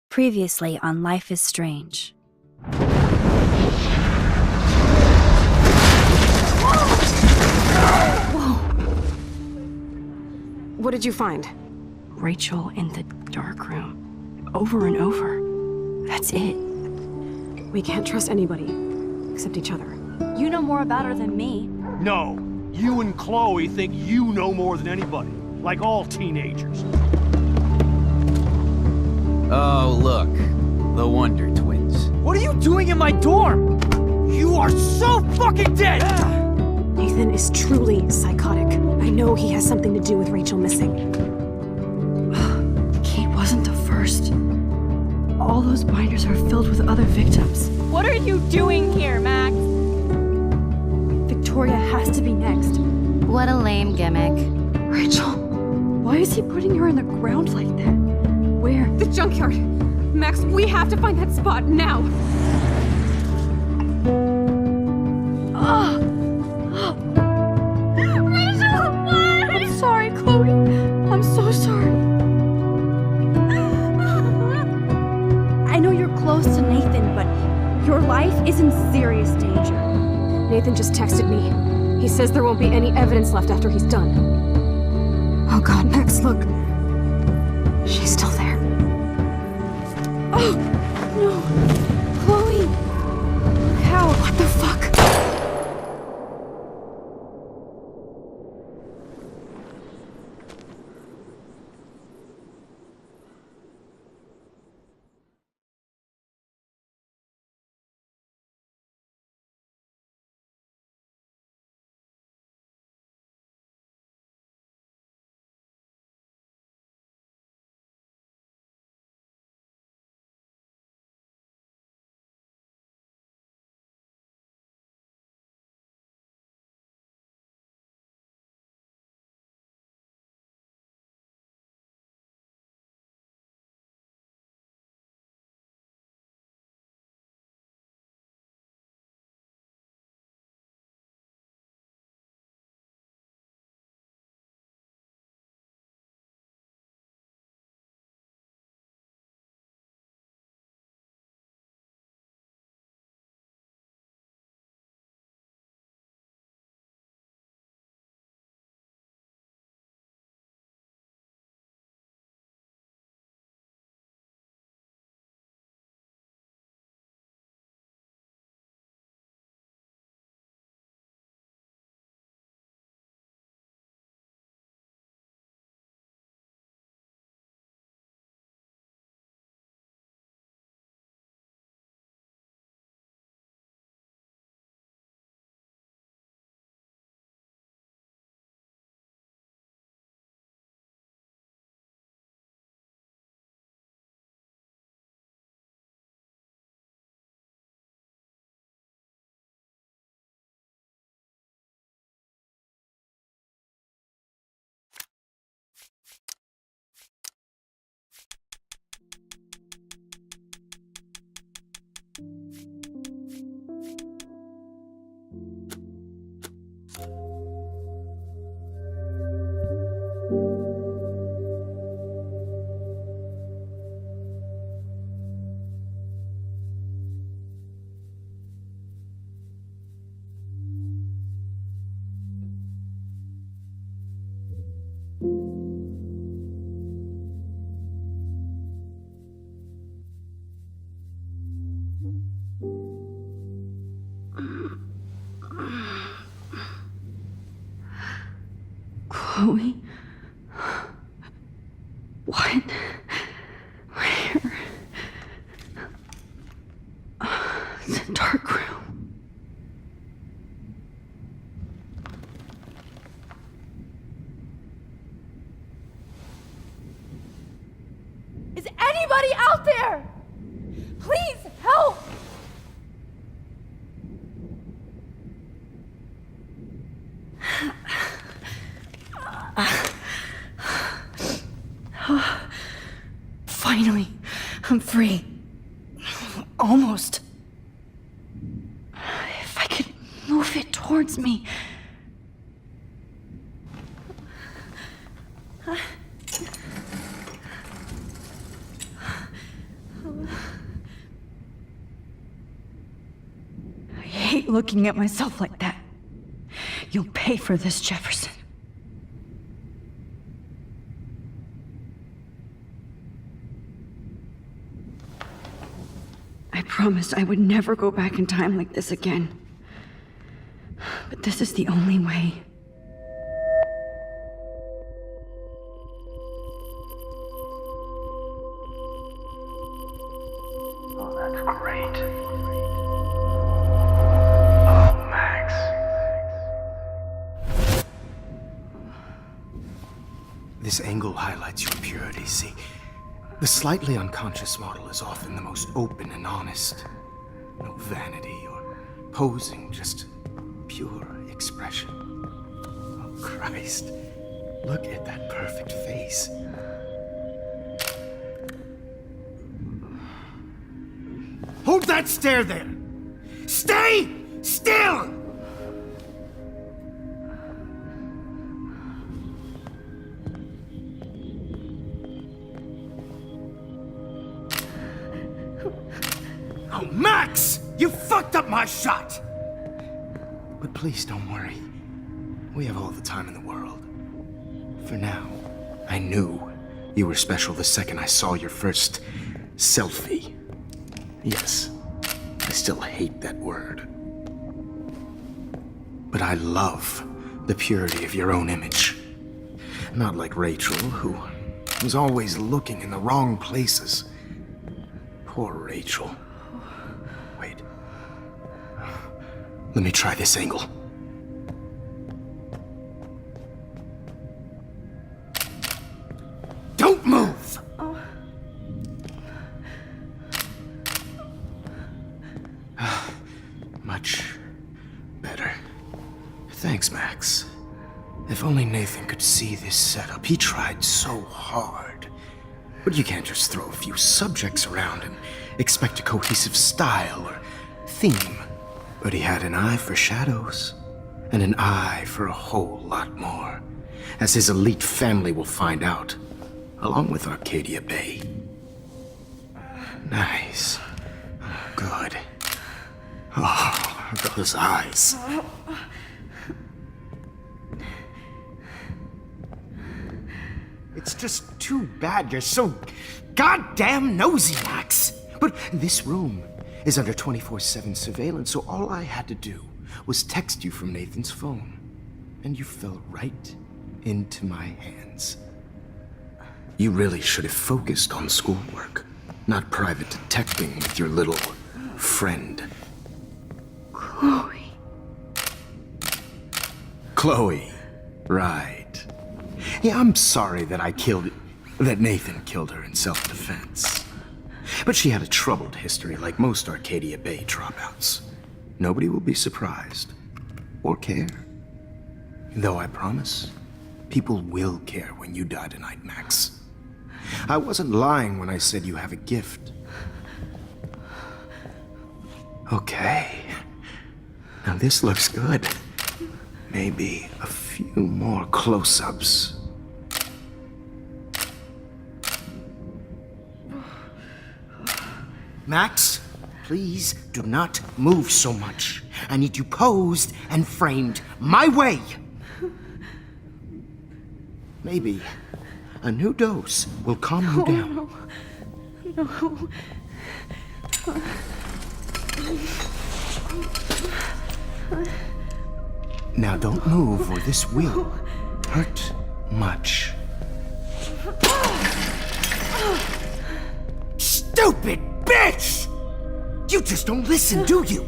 Previously on Life is Strange. Whoa! What did you find? Rachel in the dark room. Over and over. That's it. We can't trust anybody, except each other. You know more about her than me. No. You and Chloe think you know more than anybody. Like all teenagers. Oh, look. The Wonder Twins. What are you doing in my dorm? You are so fucking dead! Nathan is truly psychotic. I know he has something to do with Rachel missing. Kate wasn't the first. All those binders are filled with other victims. What are you doing here, Max? Victoria has to be next. What a lame gimmick. Rachel, why is he putting her in the ground like that? Where? The junkyard! Max, we have to find that spot now! Rachel, what? I'm sorry, Chloe. I'm so sorry. I know you're close to Nathan, but your life is in serious danger. Nathan just texted me. He says there won't be any evidence left after he's done. Oh god, Max, look. She's still there. Oh, no. Chloe. How? What the fuck? Chloe? What? Where? It's a dark room. Is anybody out there? Please help! Finally, I'm free. Almost. If I could move it towards me. hate looking at myself like that. You'll pay for this, Jefferson. I promised I would never go back in time like this again. But this is the only way. Oh, that's great. Oh, Max. This angle highlights your purity, see? The slightly unconscious model is often the most open and honest. No vanity or posing, just pure expression. Oh, Christ. Look at that perfect face. Hold that stare there! Stay still! Oh, Max! You fucked up my shot! But please don't worry. We have all the time in the world. For now, I knew you were special the second I saw your first selfie. Yes, I still hate that word. But I love the purity of your own image. Not like Rachel, who was always looking in the wrong places. Poor Rachel. Wait. Let me try this angle. Don't move! Much better. Thanks, Max. If only Nathan could see this setup. He tried so hard. But you can't just throw a few subjects around and expect a cohesive style or theme. But he had an eye for shadows, and an eye for a whole lot more, as his elite family will find out, along with Arcadia Bay. Nice. Good. Oh, those eyes. It's just too bad you're so goddamn nosy, Max. But this room is under 24/7 surveillance, so all I had to do was text you from Nathan's phone. And you fell right into my hands. You really should have focused on schoolwork, not private detecting with your little friend. Chloe. Chloe, right. Yeah, I'm sorry that Nathan killed her in self-defense. But she had a troubled history like most Arcadia Bay dropouts. Nobody will be surprised. Or care. Though I promise, people will care when you die tonight, Max. I wasn't lying when I said you have a gift. Okay. Now this looks good. Maybe a few more close-ups. Max, please do not move so much. I need you posed and framed my way. Maybe a new dose will calm you down. No. Now don't move or this will hurt much. Stupid bitch! You just don't listen, do you?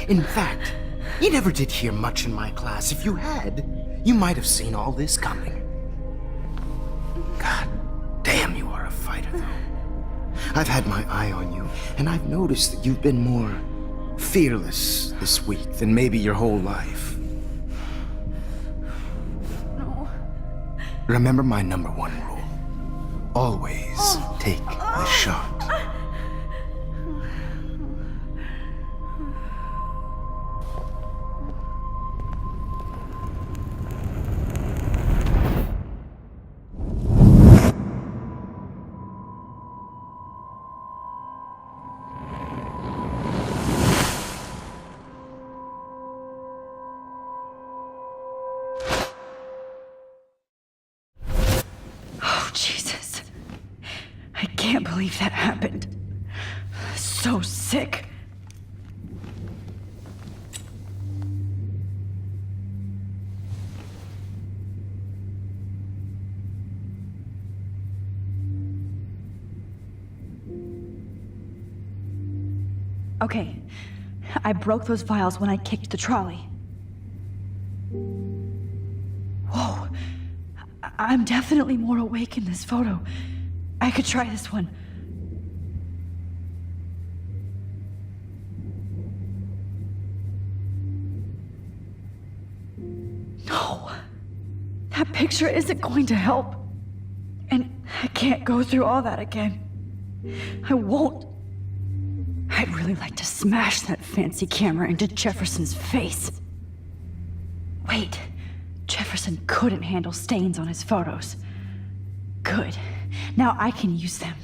In fact, you never did hear much in my class. If you had, you might have seen all this coming. God damn, you are a fighter, though. I've had my eye on you, and I've noticed that you've been more fearless this week than maybe your whole life. No. Remember my #1 rule. Always take the shot. Oh, Jesus. I can't believe that happened. So sick. Okay, I broke those vials when I kicked the trolley. Whoa, I'm definitely more awake in this photo. I could try this one. No, that picture isn't going to help. And I can't go through all that again. I won't. I'd really like to smash that fancy camera into Jefferson's face. Wait, Jefferson couldn't handle stains on his photos. Good. Now I can use them.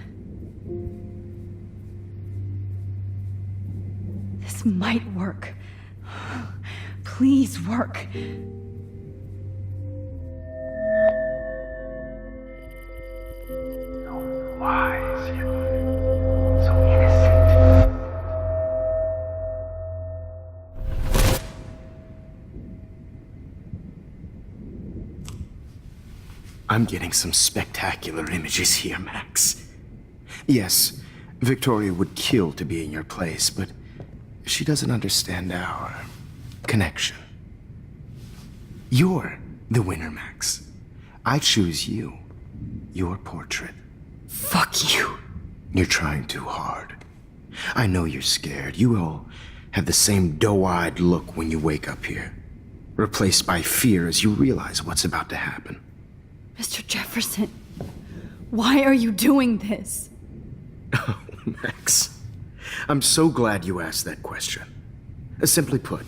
This might work. Please work. So wise, yet so innocent. I'm getting some spectacular images here, Max. Yes, Victoria would kill to be in your place, but she doesn't understand our connection. You're the winner, Max. I choose you. Your portrait. Fuck you. You're trying too hard. I know you're scared. You all have the same doe-eyed look when you wake up here, replaced by fear as you realize what's about to happen. Mr. Jefferson, why are you doing this? Oh, Max, I'm so glad you asked that question. Simply put,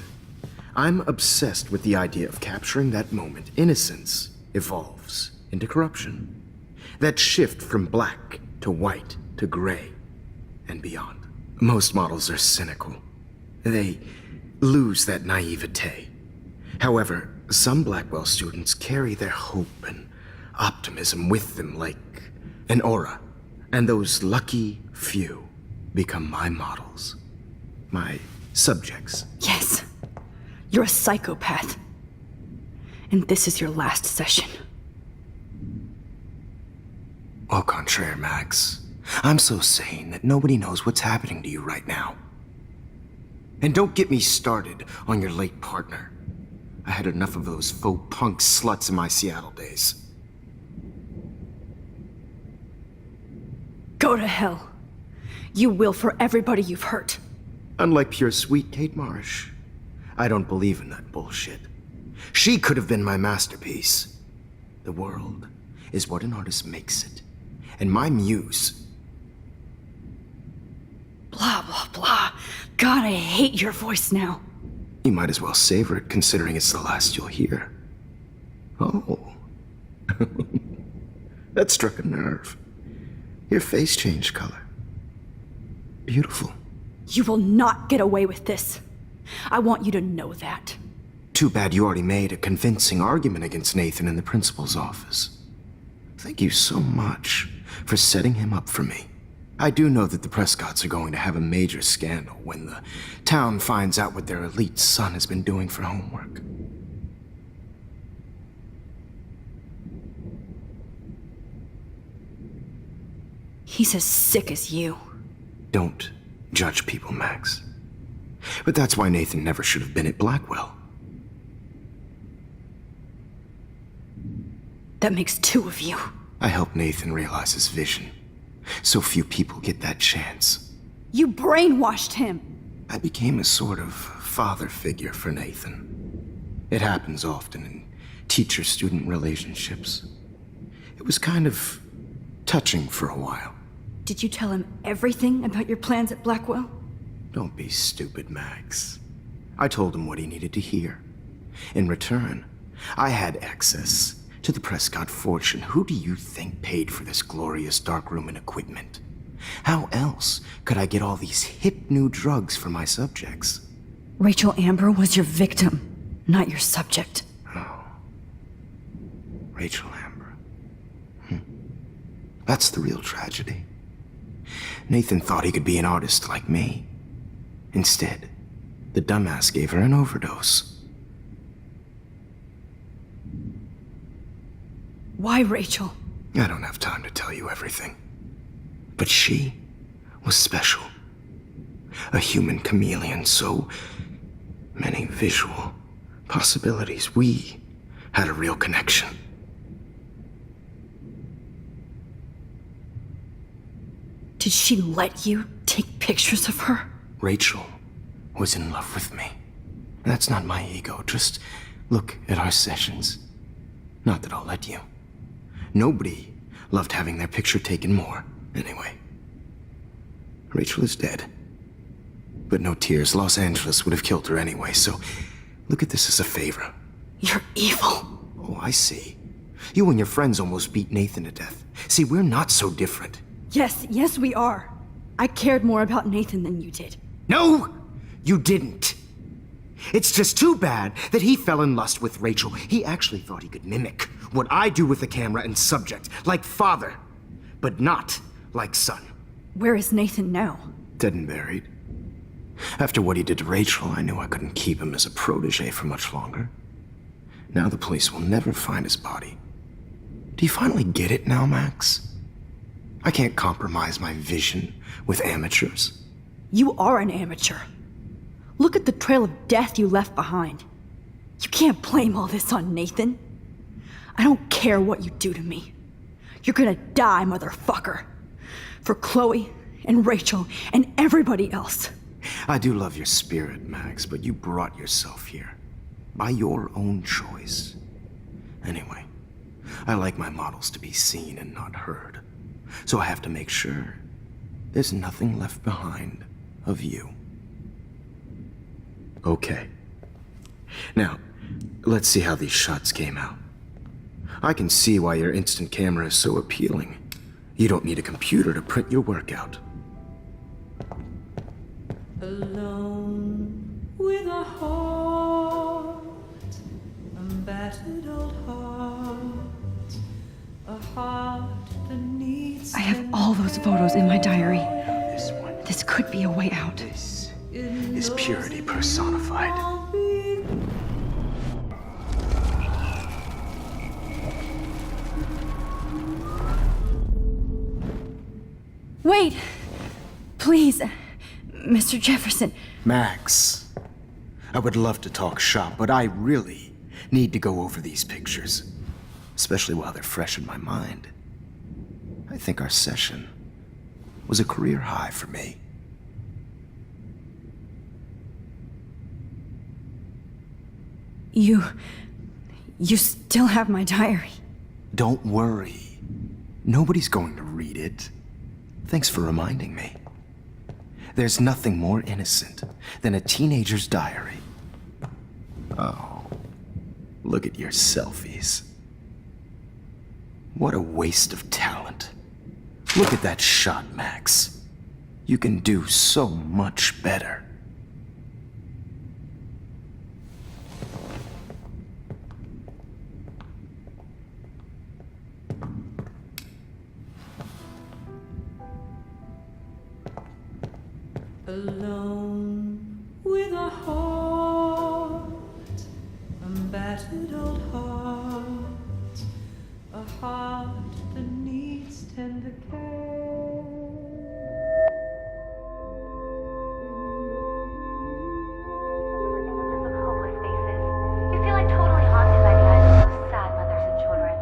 I'm obsessed with the idea of capturing that moment innocence evolves into corruption. That shift from black to white to gray and beyond. Most models are cynical. They lose that naivete. However, some Blackwell students carry their hope and optimism with them like an aura. And those lucky few become my models. My subjects. Yes, you're a psychopath. And this is your last session. Au contraire, Max. I'm so sane that nobody knows what's happening to you right now. And don't get me started on your late partner. I had enough of those faux punk sluts in my Seattle days. Go to hell. You will for everybody you've hurt. Unlike pure sweet Kate Marsh, I don't believe in that bullshit. She could have been my masterpiece. The world is what an artist makes it. And my muse... Blah, blah, blah. God, I hate your voice now. You might as well savor it, considering it's the last you'll hear. Oh. That struck a nerve. Your face changed color. Beautiful. You will not get away with this. I want you to know that. Too bad you already made a convincing argument against Nathan in the principal's office. Thank you so much for setting him up for me. I do know that the Prescotts are going to have a major scandal when the town finds out what their elite son has been doing for homework. He's as sick as you. Don't judge people, Max. But that's why Nathan never should have been at Blackwell. That makes two of you. I helped Nathan realize his vision. So few people get that chance. You brainwashed him. I became a sort of father figure for Nathan. It happens often in teacher-student relationships. It was kind of touching for a while. Did you tell him everything about your plans at Blackwell? Don't be stupid, Max. I told him what he needed to hear. In return, I had access to the Prescott fortune. Who do you think paid for this glorious darkroom and equipment? How else could I get all these hip new drugs for my subjects? Rachel Amber was your victim, not your subject. Oh. Rachel Amber. That's the real tragedy. Nathan thought he could be an artist like me. Instead, the dumbass gave her an overdose. Why, Rachel? I don't have time to tell you everything. But she was special. A human chameleon, so many visual possibilities. We had a real connection. Did she let you take pictures of her? Rachel was in love with me. That's not my ego. Just look at our sessions. Not that I'll let you. Nobody loved having their picture taken more. Anyway, Rachel is dead. But no tears. Los Angeles would have killed her anyway, so look at this as a favor. You're evil. Oh, I see. You and your friends almost beat Nathan to death. See, we're not so different. Yes, we are. I cared more about Nathan than you did. No, you didn't. It's just too bad that he fell in lust with Rachel. He actually thought he could mimic what I do with the camera and subject, like father, but not like son. Where is Nathan now? Dead and buried. After what he did to Rachel, I knew I couldn't keep him as a protege for much longer. Now the police will never find his body. Do you finally get it now, Max? I can't compromise my vision with amateurs. You are an amateur. Look at the trail of death you left behind. You can't blame all this on Nathan. I don't care what you do to me. You're gonna die, motherfucker. For Chloe and Rachel and everybody else. I do love your spirit, Max, but you brought yourself here. By your own choice. Anyway, I like my models to be seen and not heard. So I have to make sure there's nothing left behind of you. Okay. Now, let's see how these shots came out. I can see why your instant camera is so appealing. You don't need a computer to print your work out. Alone with a heart, a battered old heart, a heart that needs. I have all those photos in my diary. This one. This could be a way out. This is purity personified. Wait! Please, Mr. Jefferson. Max, I would love to talk shop, but I really need to go over these pictures. Especially while they're fresh in my mind. I think our session was a career high for me. You still have my diary. Don't worry. Nobody's going to read it. Thanks for reminding me. There's nothing more innocent than a teenager's diary. Oh, look at your selfies. What a waste of talent. Look at that shot, Max. You can do so much better. Alone with a heart, a battered old heart, a heart that needs tender care. Images of hopeless faces. You feel like totally haunted by the eyes of those sad mothers and children.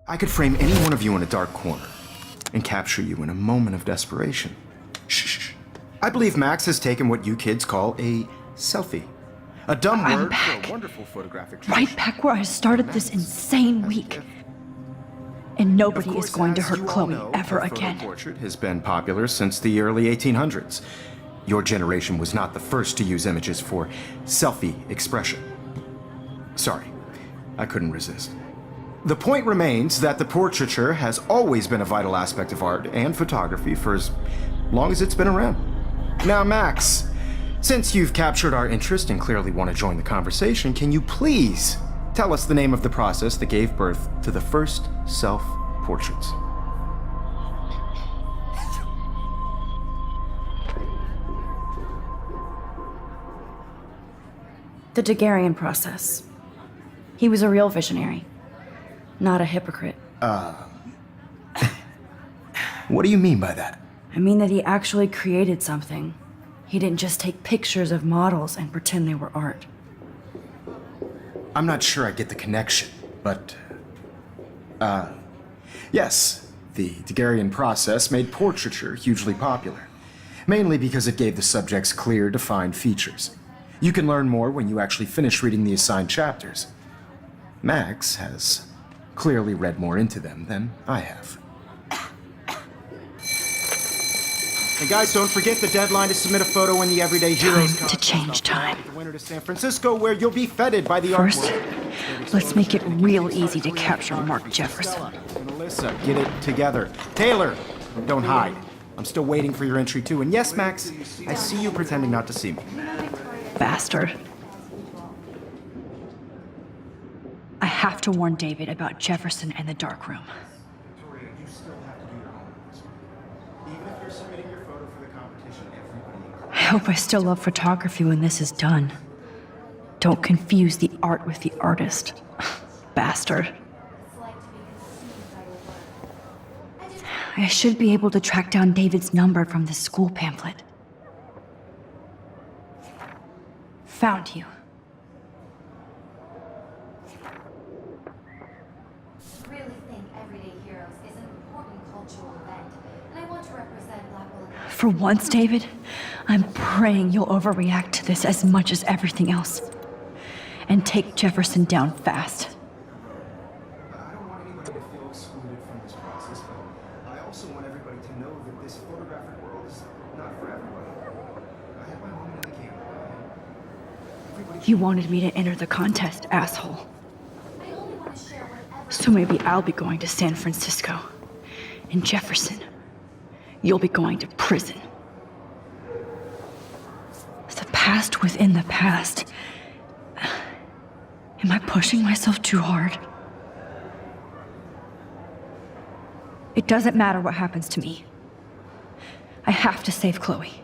I could frame any one of you in a dark corner and capture you in a moment of desperation. Shh. I believe Max has taken what you kids call a selfie. A dumb I'm word back. for a wonderful photographic Right tradition. back where I started this insane week. And nobody Of is course, going to as hurt you all Chloe know, ever the again. photo portrait has been popular since the early 1800s. Your generation was not the first to use images for selfie expression. Sorry, I couldn't resist. The point remains that the portraiture has always been a vital aspect of art and photography for as long as it's been around. Now, Max, since you've captured our interest and clearly want to join the conversation, can you please Tell us the name of the process that gave birth to the first self-portraits. The Daguerrean process. He was a real visionary, not a hypocrite. What do you mean by that? I mean that he actually created something. He didn't just take pictures of models and pretend they were art. I'm not sure I get the connection, but... yes, the Daguerrean process made portraiture hugely popular, mainly because it gave the subjects clear, defined features. You can learn more when you actually finish reading the assigned chapters. Max has clearly read more into them than I have. Hey guys, don't forget the deadline to submit a photo in the Everyday Heroes Time to change time. The winner to San Francisco, where you'll be feted by the First, art world. let's make it real easy to capture Mark Jefferson. And Alyssa, get it together. Taylor, don't hide. I'm still waiting for your entry too. And yes, Max, I see you pretending not to see me. Bastard. I have to warn David about Jefferson and the dark room. Victoria, you still have to do your homework. Even if you're submitting your photo for the competition, everybody... I hope I still love photography when this is done. Don't confuse the art with the artist. Bastard. I should be able to track down David's number from the school pamphlet. Found you. Really think Everyday Heroes is an important cultural event, and I want to represent Black women. For once, David, I'm praying you'll overreact to this as much as everything else. And take Jefferson down fast. I don't want anybody to feel excluded from this process, but I also want everybody to know that this photographic world is not for everybody. I have my moment in the camera. You wanted me to enter the contest, asshole. I only want to share whatever. So maybe I'll be going to San Francisco. And Jefferson, you'll be going to prison. The past within the past. Am I pushing myself too hard? It doesn't matter what happens to me. I have to save Chloe.